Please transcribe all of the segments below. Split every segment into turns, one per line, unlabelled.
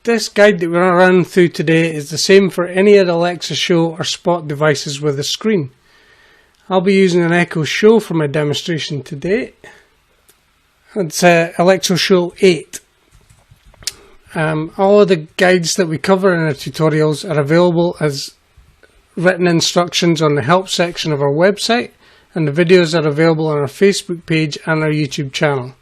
This guide that we're going to run through today is the same for any of the Alexa Show or Spot devices with a screen. I'll be using an Echo Show for my demonstration today. It's Alexa Show 8. All of the guides that we cover in our tutorials are available as written instructions on the help section of our website, and the videos are available on our Facebook page and our YouTube channel.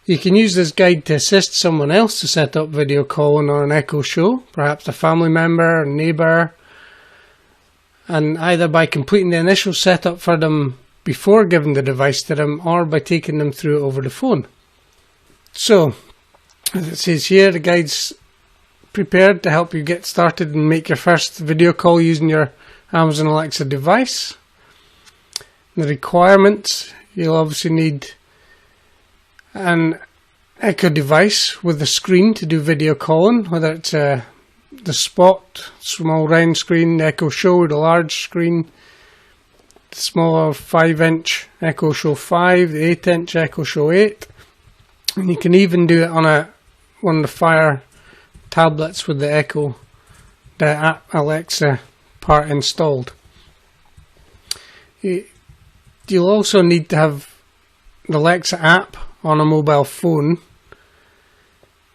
You can use this guide to assist someone else to set up video calling on an Echo Show, perhaps a family member, a neighbour, and either by completing the initial setup for them before giving the device to them or by taking them through it over the phone. So, as it says here, the guide's prepared to help you get started and make your first video call using your Amazon Alexa device. The requirements: you'll obviously need an Echo device with a screen to do video calling, whether it's the Spot, small round screen, the Echo Show, the large screen, the smaller 5-inch Echo Show 5, the 8-inch Echo Show 8, and you can even do it on one of the Fire tablets with the app Alexa part installed. You'll also need to have the Alexa app on a mobile phone,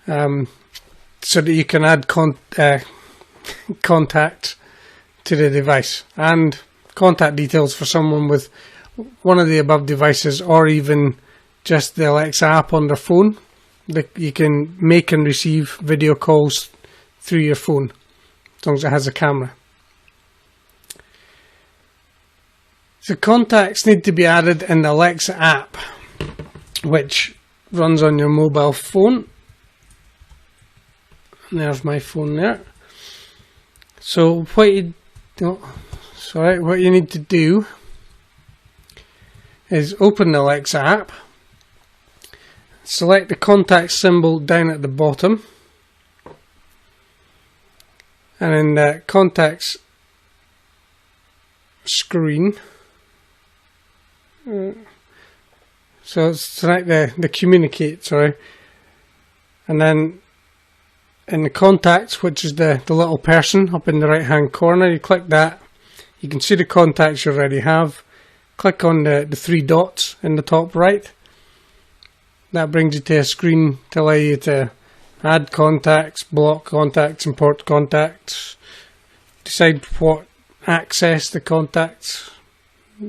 so that you can add contact to the device and contact details for someone with one of the above devices, or even just the Alexa app on their phone. You can make and receive video calls through your phone as long as it has a camera. So contacts need to be added in the Alexa app, which runs on your mobile phone. And there's my phone there. So what you need to do is open the Alexa app, select the contact symbol down at the bottom, and in the contacts screen, so select the communicate, and then in the contacts, which is the little person up in the right hand corner, you click that. You can see the contacts you already have. Click on the 3 dots in the top right. That brings you to a screen to allow you to add contacts, block contacts, import contacts, decide what access the contacts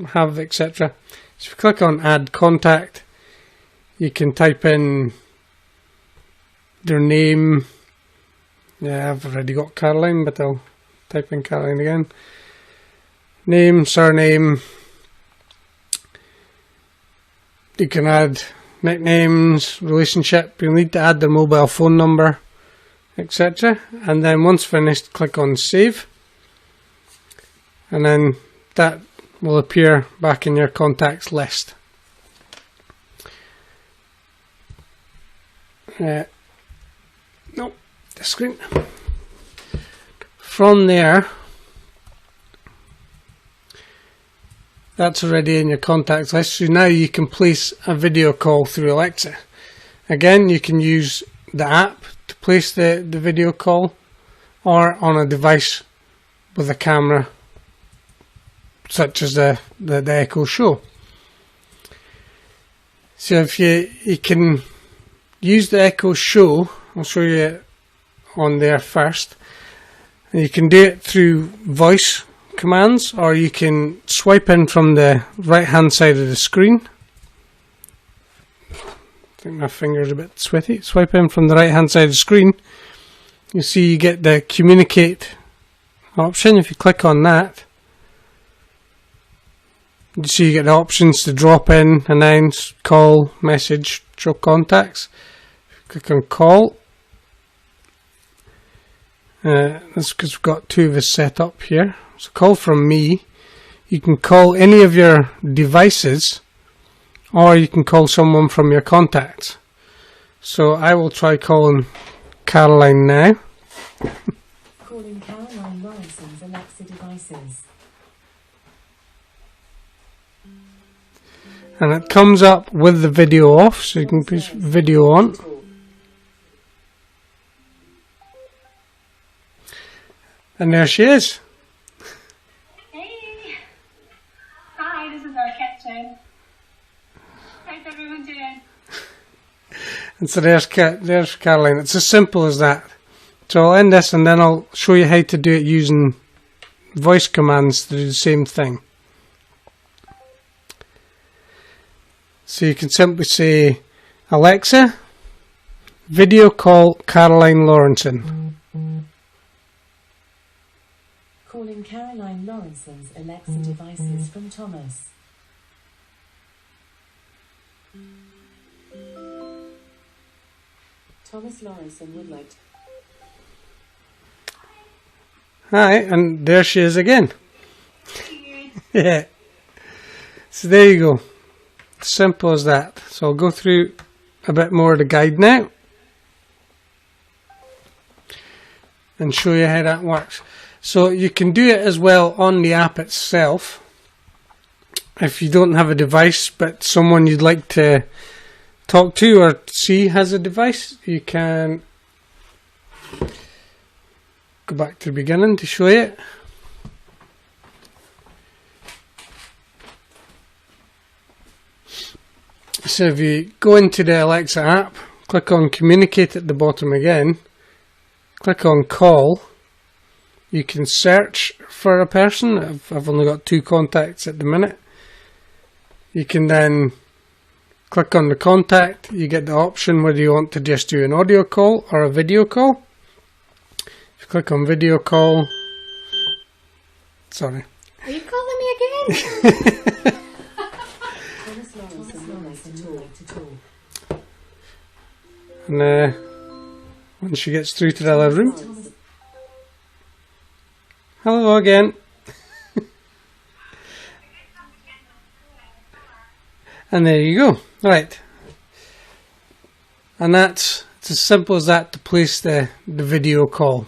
have, etc. So if you click on add contact, you can type in their name. Yeah, I've already got Caroline, but I'll type in Caroline again. Name, surname. You can add nicknames, relationship. You'll need to add their mobile phone number, etc. And then once finished, click on save. And then that will appear back in your contacts list. The screen. From there, that's already in your contacts list. So now you can place a video call through Alexa. Again, you can use the app to place the video call, or on a device with a camera, such as the Echo Show. So if you can use the Echo Show, I'll show you on there first. And you can do it through voice commands, or you can swipe in from the right hand side of the screen. I think my finger's a bit sweaty. Swipe in from the right hand side of the screen. You see you get the communicate option. If you click on that, you see you get the options to drop in, announce, call, message, show contacts. Click on call. That's because we've got 2 of us set up here. So call from me. You can call any of your devices, or you can call someone from your contacts. So I will try calling Caroline now.
Calling Caroline Rolison's Alexa devices.
And it comes up with the video off, so you can push video on. And there she is.
Hey! Hi, this is our kitchen. How's everyone doing?
And so there's Caroline. It's as simple as that. So I'll end this and then I'll show you how to do it using voice commands to do the same thing. So you can simply say, Alexa, video call Caroline Lawrenson.
Calling Caroline Lawrenson's Alexa devices from Thomas. Thomas Lawrenson would like to...
Hi, and there she is again. Yeah. So there you go. Simple as that. So I'll go through a bit more of the guide now and show you how that works. So you can do it as well on the app itself. If you don't have a device but someone you'd like to talk to or see has a device, you can go back to the beginning to show you. So if you go into the Alexa app, click on communicate at the bottom again, click on call, you can search for a person. I've only got 2 contacts at the minute. You can then click on the contact, you get the option whether you want to just do an audio call or a video call. If you click on video call, sorry.
Are you calling me again?
Thomas Lawrenson would like to talk.
And when she gets through to the other room, hello again. And there you go. Right. And it's as simple as that to place the video call.